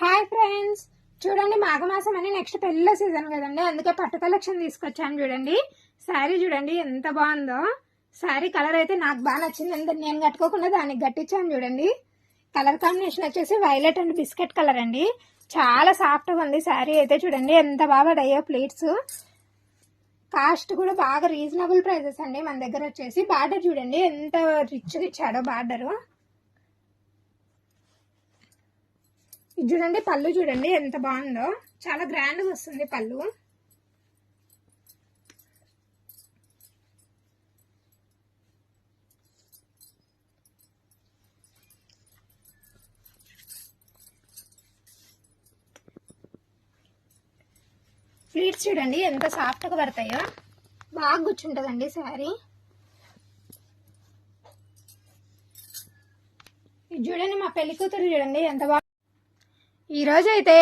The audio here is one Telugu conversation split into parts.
హాయ్ ఫ్రెండ్స్, చూడండి మాఘమాసం అని నెక్స్ట్ పెళ్ళిళ్ళ సీజన్ కదండి. అందుకే పట్టు కలెక్షన్ తీసుకొచ్చాను. చూడండి శారీ చూడండి ఎంత బాగుందో. శారీ కలర్ అయితే నాకు బాగా నచ్చింది. నేను కట్టుకోకుండా దానికి కట్టించాను. చూడండి కలర్ కాంబినేషన్ వచ్చేసి వైలెట్ అండ్ బిస్కెట్ కలర్ అండి. చాలా సాఫ్ట్గా ఉంది శారీ అయితే. చూడండి ఎంత బాగా అయ్యో ప్లీట్స్. కాస్ట్ కూడా బాగా రీజనబుల్ ప్రైజెస్ అండి మన దగ్గర వచ్చేసి. బార్డర్ చూడండి ఎంత రిచ్గా ఇచ్చాడో బార్డరు. ఇది చూడండి పళ్ళు చూడండి ఎంత బాగుందో. చాలా గ్రాండ్గా వస్తుంది పళ్ళు. ప్లీట్స్ చూడండి ఎంత సాఫ్ట్గా పడతాయో. బాగా కూర్చుంటుందండి శారీ. ఇది చూడండి మా పెళ్లి కూతురు చూడండి ఎంత బాగా. ఈ రోజు అయితే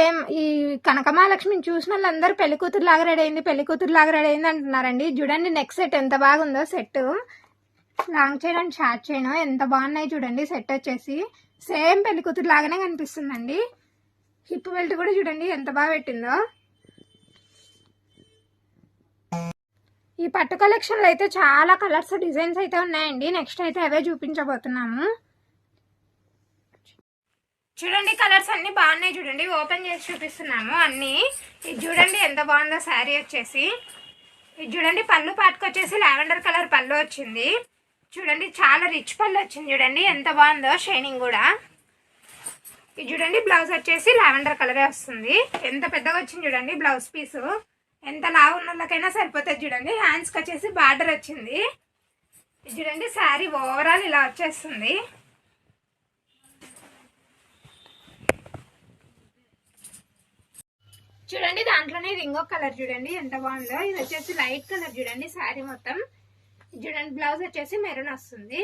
ఈ కనకమహాలక్ష్మిని చూసిన వాళ్ళందరూ పెళ్లి కూతురు లాగా రెడీ అయింది అంటున్నారండి. చూడండి నెక్ సెట్ ఎంత బాగుందో. Set long chain and short chain ఎంత బాగున్నాయి చూడండి. సెట్ వచ్చేసి సేమ్ పెళ్లి కూతురు లాగానే కనిపిస్తుందండి. హిప్ బెల్ట్ కూడా చూడండి ఎంత బాగా పెట్టిందో. ఈ పట్టు కలెక్షన్ లో అయితే చాలా కలర్స్ డిజైన్స్ అయితే ఉన్నాయండి. నెక్స్ట్ అయితే అవే చూపించబోతున్నాము. చూడండి కలర్స్ అన్ని బాగున్నాయి. చూడండి ఓపెన్ చేసి చూపిస్తున్నాము అన్ని. ఇది చూడండి ఎంత బాగుందో శారీ వచ్చేసి. ఇది చూడండి పళ్ళు పాటుకొచ్చేసి లావెండర్ కలర్ పళ్ళు వచ్చింది. చూడండి చాలా రిచ్ పళ్ళు వచ్చింది. చూడండి ఎంత బాగుందో షైనింగ్ కూడా. ఇది చూడండి బ్లౌజ్ వచ్చేసి లావెండర్ కలరే వస్తుంది. ఎంత పెద్దగా వచ్చింది చూడండి బ్లౌజ్ పీసు. ఎంత లావు ఉన్న వాళ్ళకైనా సరిపోతుంది. చూడండి హ్యాండ్స్కి వచ్చేసి బార్డర్ వచ్చింది. ఇది చూడండి శారీ ఓవరాల్ ఇలా వచ్చేస్తుంది. చూడండి దాంట్లోనే ఇది ఇంకొక కలర్ చూడండి ఎంత బాగుందో. ఇది వచ్చేసి లైట్ కలర్ చూడండి శారీ మొత్తం. ఇది చూడండి బ్లౌజ్ వచ్చేసి మెరూన్ వస్తుంది.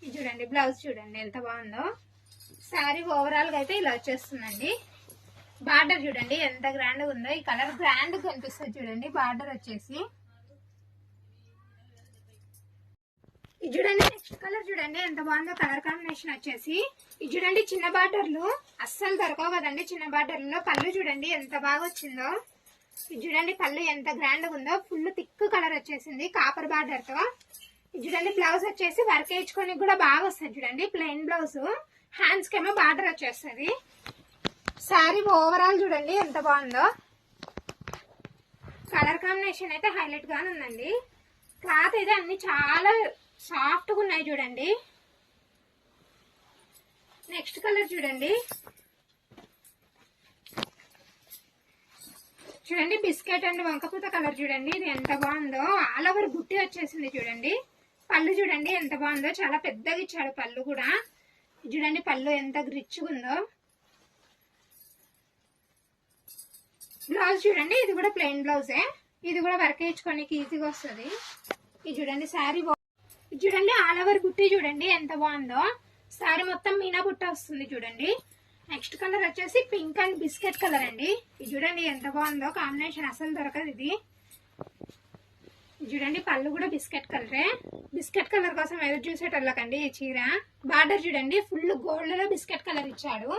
ఇది చూడండి బ్లౌజ్ చూడండి ఎంత బాగుందో. శారీ ఓవరాల్ గా అయితే ఇలా వచ్చేస్తుందండి. బార్డర్ చూడండి ఎంత గ్రాండ్ గా ఉందో. ఈ కలర్ గ్రాండ్ గా కనిపిస్తుంది చూడండి. బార్డర్ వచ్చేసి ఇది చూడండి నెక్స్ట్ కలర్ చూడండి ఎంత బాగుందో. కలర్ కాంబినేషన్ వచ్చేసి ఇది చూడండి చిన్న బార్డర్లు అస్సలు దొరకవు కదండి. చిన్న బార్డర్లో పళ్ళు చూడండి ఎంత బాగా వచ్చిందో. ఇది చూడండి పళ్ళు ఎంత గ్రాండ్ గా ఉందో. ఫుల్ థిక్ కలర్ వచ్చేసింది కాపర్ బార్డర్ తో. ఇది చూడండి బ్లౌజ్ వచ్చేసి వర్క్ వేయించుకొని కూడా బాగా వస్తుంది చూడండి. ప్లెయిన్ బ్లౌజ్, హ్యాండ్స్ కేమో బార్డర్ వచ్చేస్తుంది. శారీ ఓవరాల్ చూడండి ఎంత బాగుందో. కలర్ కాంబినేషన్ అయితే హైలైట్ గానే ఉందండి. క్లాత్ అయితే అన్ని చాలా సాఫ్ట్ గా ఉన్నాయి చూడండి. నెక్స్ట్ కలర్ చూడండి. చూడండి బిస్కెట్ అండ్ వంకపూత కలర్ చూడండి. ఇది ఎంత బాగుందో. ఆల్ ఓవర్ బుట్టి వచ్చేసింది చూడండి. పళ్ళు చూడండి ఎంత బాగుందో. చాలా పెద్దగా ఇచ్చాడు పళ్ళు కూడా. చూడండి పళ్ళు ఎంత రిచ్గా ఉందో. బ్లౌజ్ చూడండి ఇది కూడా ప్లెయిన్ బ్లౌజే. ఇది కూడా వర్క్ వేయించుకోనికి ఈజీగా వస్తుంది. ఇది చూడండి శారీ చూడండి ఆల్ ఓవర్ బుట్టి చూడండి ఎంత బాగుందో. శారీ మొత్తం మీనా బుట్ట వస్తుంది చూడండి. నెక్స్ట్ కలర్ వచ్చేసి పింక్ అండ్ బిస్కెట్ కలర్ అండి. ఇది చూడండి ఎంత బాగుందో. కాంబినేషన్ అసలు దొరకదు ఇది. చూడండి పళ్ళు కూడా బిస్కెట్ కలరే. బిస్కెట్ కలర్ కోసం ఎదురు చూసేటోళ్ళకండి ఈ చీర. బార్డర్ చూడండి ఫుల్ గోల్డ్ లో బిస్కెట్ కలర్ ఇచ్చాడు.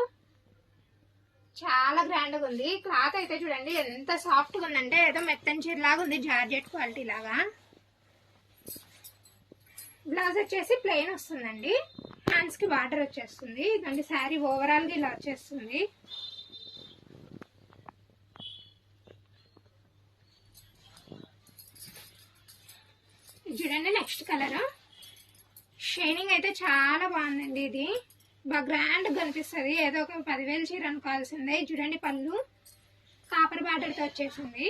చాలా గ్రాండ్ గా ఉంది. క్లాత్ అయితే చూడండి ఎంత సాఫ్ట్ గా ఉందంటే ఏదో మెత్తని చీర లాగా ఉంది. జార్జెట్ క్వాలిటీ లాగా. బ్లౌజ్ వచ్చేసి ప్లెయిన్ వస్తుందండి. హ్యాండ్స్ కి బార్డర్ వచ్చేస్తుంది. ఇదండి శారీ ఓవరాల్ గా ఇలా వచ్చేస్తుంది. చూడండి నెక్స్ట్ కలర్. షైనింగ్ అయితే చాలా బాగుందండి. ఇది బాగా గ్రాండ్ కనిపిస్తుంది. ఏదో ఒక 10,000 చీర అనుకోవాల్సిందే. చూడండి పళ్ళు కాపర్ బార్డర్ తో వచ్చేసింది.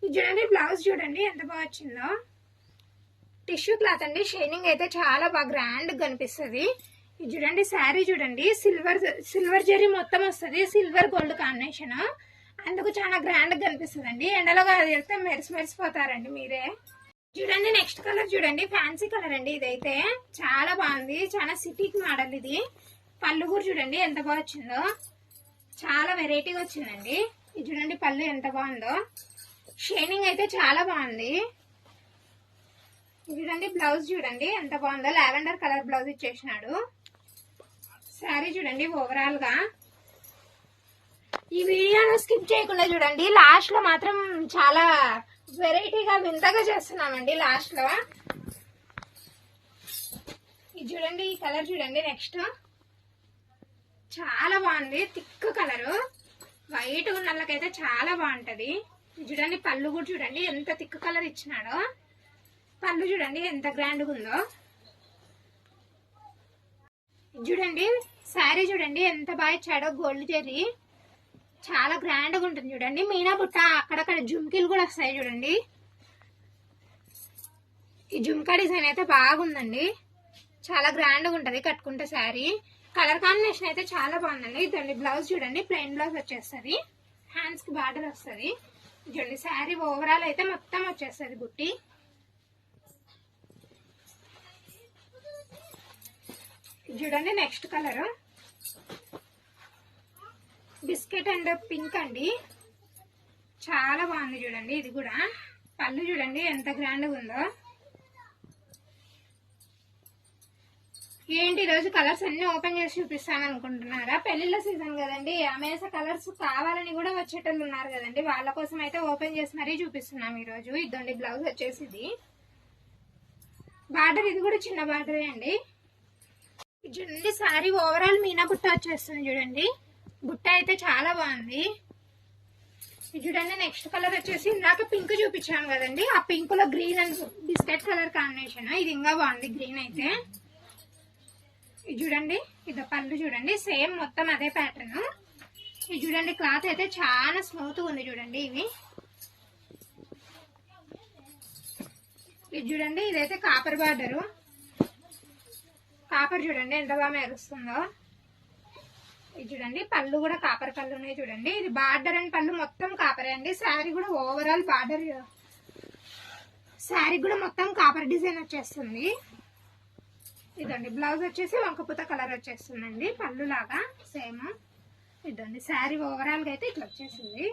ఇది చూడండి బ్లౌజ్ చూడండి ఎంత బాగా వచ్చిందో. టిష్యూ క్లాత్ అండి. షైనింగ్ అయితే చాలా బాగా గ్రాండ్ కనిపిస్తుంది. ఇది చూడండి శారీ చూడండి సిల్వర్ జరీ మొత్తం వస్తుంది. Silver gold combination. అందుకు చాలా గ్రాండ్ కనిపిస్తుంది అండి. ఎండలో వెళ్తే మెరిసిపోతారండి మీరే. చూడండి నెక్స్ట్ కలర్ చూడండి ఫ్యాన్సీ కలర్ అండి. ఇదైతే చాలా బాగుంది. చాలా సిటీకి మోడల్ ఇది. పళ్ళు కూడా చూడండి ఎంత బాగా వచ్చిందో. చాలా వెరైటీగా వచ్చిందండి. ఇది చూడండి పళ్ళు ఎంత బాగుందో. షైనింగ్ అయితే చాలా బాగుంది. చూడండి బ్లౌజ్ చూడండి ఎంత బాగుందో. లావెండర్ కలర్ బ్లౌజ్ ఇచ్చేసినాడు. శారీ చూడండి ఓవరాల్ గా ఈ వీడియోను స్కిప్ చేయకుండా చూడండి. లాస్ట్ లో మాత్రం చాలా వెరైటీగా వింతగా చేస్తున్నామండి. లాస్ట్ లో ఇది చూడండి, ఈ కలర్ చూడండి. నెక్స్ట్ చాలా బాగుంది, థిక్ కలరు, వైట్ ఉన్నళ్ళకైతే చాలా బాగుంటది. చూడండి పళ్ళు కూడా చూడండి ఎంత థిక్ కలర్ ఇచ్చినాడో. పళ్ళు చూడండి ఎంత గ్రాండ్గా ఉందో. చూడండి శారీ చూడండి ఎంత బాగా ఇచ్చాడో, గోల్డ్ జెర్రీ చాలా గ్రాండ్గా ఉంటుంది. చూడండి మీనా బుట్ట, అక్కడక్కడ జుమ్కీలు కూడా వస్తాయి చూడండి. ఈ జుమ్కా డిజైన్ అయితే బాగుందండి, చాలా గ్రాండ్గా ఉంటుంది కట్టుకుంటే శారీ. కలర్ కాంబినేషన్ అయితే చాలా బాగుందండి. ఇదండి బ్లౌజ్ చూడండి, ప్లెయిన్ బ్లౌజ్ వచ్చేస్తుంది, హ్యాండ్స్ కి బార్డర్ వస్తుంది. చూడండి శారీ ఓవరాల్ అయితే మొత్తం వచ్చేస్తుంది బుట్టి. చూడండి next colour biscuit and pink అండి, చాలా బాగుంది చూడండి. ఇది కూడా పళ్ళు చూడండి ఎంత గ్రాండ్గా ఉందో. ఏంటి ఈరోజు కలర్స్ అన్ని ఓపెన్ చేసి చూపిస్తాను అనుకుంటున్నారా? పెళ్లిళ్ళ సీజన్ కదండి, అమేస కలర్స్ కావాలని కూడా వచ్చేటోళ్ళు ఉన్నారు కదండి, వాళ్ళ కోసం అయితే ఓపెన్ చేసి మరీ చూపిస్తున్నాం ఈరోజు. ఇదండి బ్లౌజ్ వచ్చేసి, ఇది బార్డర్, ఇది కూడా చిన్న బార్డరే అండి. చూడండి సారీ ఓవరాల్ మీనా బుట్ట వచ్చేస్తుంది చూడండి. బుట్ట అయితే చాలా బాగుంది. చూడండి నెక్స్ట్ కలర్ వచ్చేసి ఇందాక పింక్ చూపించాను కదండి, ఆ పింక్ లో green and biscuit colour combination. ఇది ఇంకా బాగుంది గ్రీన్ అయితే. ఇది చూడండి, ఇది పళ్ళు చూడండి సేమ్ మొత్తం అదే ప్యాటర్న్. ఇది చూడండి క్లాత్ అయితే చాలా స్మూత్ ఉంది చూడండి. ఇది చూడండి, ఇదైతే కాపర్ బార్డరు. కాపర్ చూడండి ఎంత బాగా మెరుస్తుందో. ఇది చూడండి పళ్ళు కూడా కాపర్ పళ్ళు ఉన్నాయి చూడండి. ఇది బార్డర్ అండ్ పళ్ళు మొత్తం కాపరే అండి. శారీ కూడా ఓవరాల్ బార్డర్, శారీ కూడా మొత్తం కాపర్ డిజైన్ వచ్చేస్తుంది. ఇదండి బ్లౌజ్ వచ్చేసి వంకపూత కలర్ వచ్చేస్తుందండి, పళ్ళు లాగా సేమ్. ఇదండి శారీ ఓవరాల్ గా అయితే ఇట్లా వచ్చేసింది.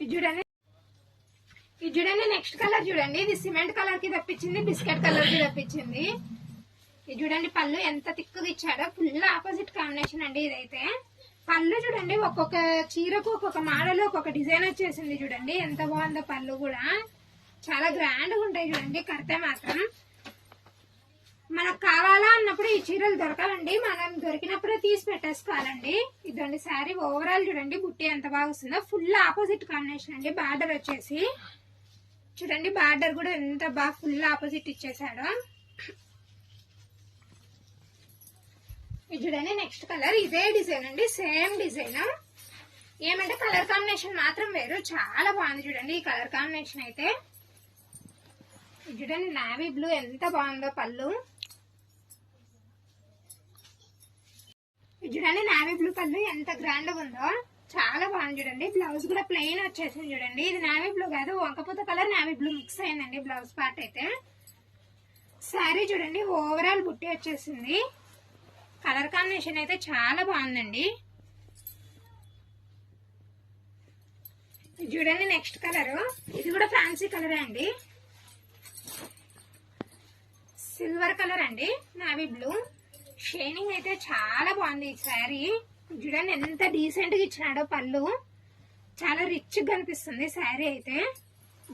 ఇది చూడండి, ఇది చూడండి నెక్స్ట్ కలర్ చూడండి. ఇది సిమెంట్ కలర్ కి తప్పించింది, బిస్కెట్ కలర్ కి తప్పించింది. ఇది చూడండి పళ్ళు ఎంత తిక్కుగా ఇచ్చాడో, ఫుల్ ఆపోజిట్ కాంబినేషన్ అండి ఇదైతే. పళ్ళు చూడండి ఒక్కొక్క చీరకు ఒక్కొక్క మోడల్ ఒక్కొక్క డిజైన్ వచ్చేసింది చూడండి, ఎంత బాగుందో. పళ్ళు కూడా చాలా గ్రాండ్గా ఉంటాయి చూడండి. కడితే మాత్రం మనకు కావాలా అన్నప్పుడు ఈ చీరలు దొరకవండి, మనం దొరికినప్పుడే తీసి పెట్టేసుకోవాలండి. ఇదండి శారీ ఓవరాల్ చూడండి, బుట్టి ఎంత బాగా వస్తుందో. ఫుల్ ఆపోజిట్ కాంబినేషన్ అండి. బార్డర్ వచ్చేసి చూడండి, బార్డర్ కూడా ఎంత బాగా ఫుల్ ఆపోజిట్ ఇచ్చేసాడో. ఇది చూడండి నెక్స్ట్ కలర్, ఇదే డిజైన్ అండి, సేమ్ డిజైన్. ఏమంటే కలర్ కాంబినేషన్ మాత్రం వేరు, చాలా బాగుంది చూడండి ఈ కలర్ కాంబినేషన్ అయితే. ఇది చూడండి నావీ బ్లూ ఎంత బాగుందో పళ్ళు. ఇది చూడండి నావీ బ్లూ పళ్ళు ఎంత గ్రాండ్ గా ఉందో, చాలా బాగుంది చూడండి. బ్లౌజ్ కూడా ప్లెయిన్ వచ్చేసింది చూడండి. ఇది నావీ బ్లూ కాదు, వంకపూత కలర్ నావీ బ్లూ మిక్స్ అయిందండి బ్లౌజ్ పార్ట్ అయితే. శారీ చూడండి ఓవరాల్ బుట్టి వచ్చేసింది. కలర్ కాంబినేషన్ అయితే చాలా బాగుందండి. చూడండి నెక్స్ట్ కలర్, ఇది కూడా ఫ్యాన్సీ కలరే అండి, సిల్వర్ కలర్ అండి, నావీ బ్లూ. షైనింగ్ అయితే చాలా బాగుంది ఈ శారీ. చూడండి ఎంత డీసెంట్ గా ఇచ్చినాడో పళ్ళు, చాలా రిచ్ గా కనిపిస్తుంది శారీ అయితే.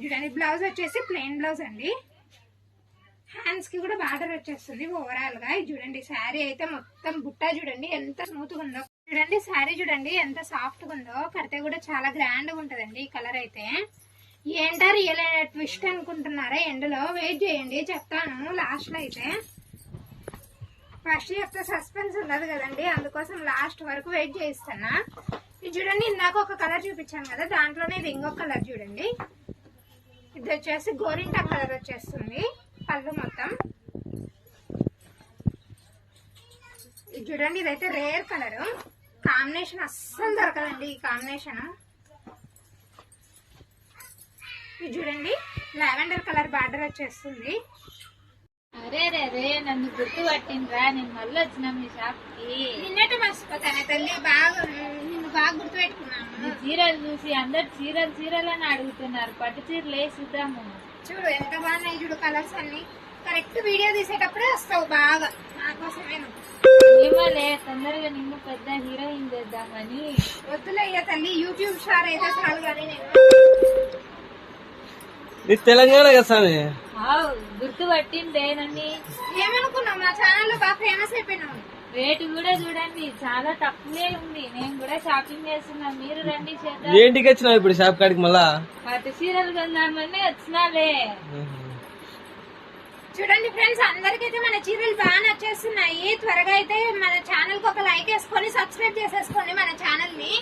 చూడండి బ్లౌజ్ వచ్చేసి ప్లెయిన్ బ్లౌజ్ అండి, హ్యాండ్స్ కి కూడా బార్డర్ వచ్చేస్తుంది ఓవరాల్ గా. చూడండి శారీ అయితే మొత్తం బుట్ట చూడండి ఎంత స్మూత్ గా ఉందో. చూడండి శారీ చూడండి ఎంత సాఫ్ట్ గా ఉందో, కడితే కూడా చాలా గ్రాండ్ గా ఉంటదండి ఈ కలర్ అయితే. ఏంటా రియల్ ట్విస్ట్ అనుకుంటున్నారా? ఎండలో వెయిట్ చేయండి, చెప్తాను లాస్ట్ లో అయితే. ఫస్ట్ చెప్తే సస్పెన్స్ ఉండదు కదండి, అందుకోసం లాస్ట్ వరకు వెయిట్ చేయిస్తున్నా. ఇది చూడండి ఇందాక ఒక కలర్ చూపించాను కదా, దాంట్లోనే ఇది ఇంకొక కలర్ చూడండి. ఇది వచ్చేసి గోరింటా కలర్ వచ్చేస్తుంది పళ్ళు మొత్తం. ఇది చూడండి ఇదైతే రేర్ కలర్ కాంబినేషన్, అస్సలు దొరకదండి ఈ కాంబినేషన్. ఇది చూడండి లావెండర్ కలర్ బార్డర్ వచ్చేస్తుంది. అరే రే నన్ను గుర్తు పట్టిండ్రా, నేను మళ్ళీ వచ్చినా మీ షాప్ కి. నిన్నట్టు మర్చిపోతానే తల్లి, బాగా నిన్ను బాగా గుర్తు పెట్టుకున్నాను. చీరలు చూసి అందరు చీరలు అని అడుగుతున్నారు, పట్టు చీరలు వేసిద్దాము. చూడు ఎంత బాగున్నాయి చూడు కలర్స్ అన్ని. కరెక్ట్ వీడియో తీసేటప్పుడే వస్తావు బాగా, నా కోసమే. ఏమోలే తొందరగా నిన్ను పెద్ద హీరోయిన్ చేద్దామని. వద్దులే ఇక తల్లి, యూట్యూబ్ స్టార్ అయితే చాలు కానీ నేను. నీ తెలంగాణ కదా స్వామి. గుర్తు పట్టిందే నన్ను. ఏమనుకున్నావు, మా ఛానల్ లో బాగా ఫేమస్ అయిపోయినావు. రేటు కూడా చూడండి చాలా తక్కువే ఉంది. నేను కూడా షాపింగ్ చేస్తున్నా, మీరు రండి చేద్దాం. ఏంటికి వచ్చినావు ఇప్పుడు షాప్ కాడికి మళ్ళా? పట్టు చీరలు కొందామని వచ్చినాలే. చూడండి ఫ్రెండ్స్, అందరికైతే మన చీరలు బాగా నచ్చేస్తున్నాయి. త్వరగా అయితే మన ఛానల్ కి ఒక లైక్ వేసుకొని సబ్స్క్రైబ్ చేసేసుకోండి మన ఛానల్ ని.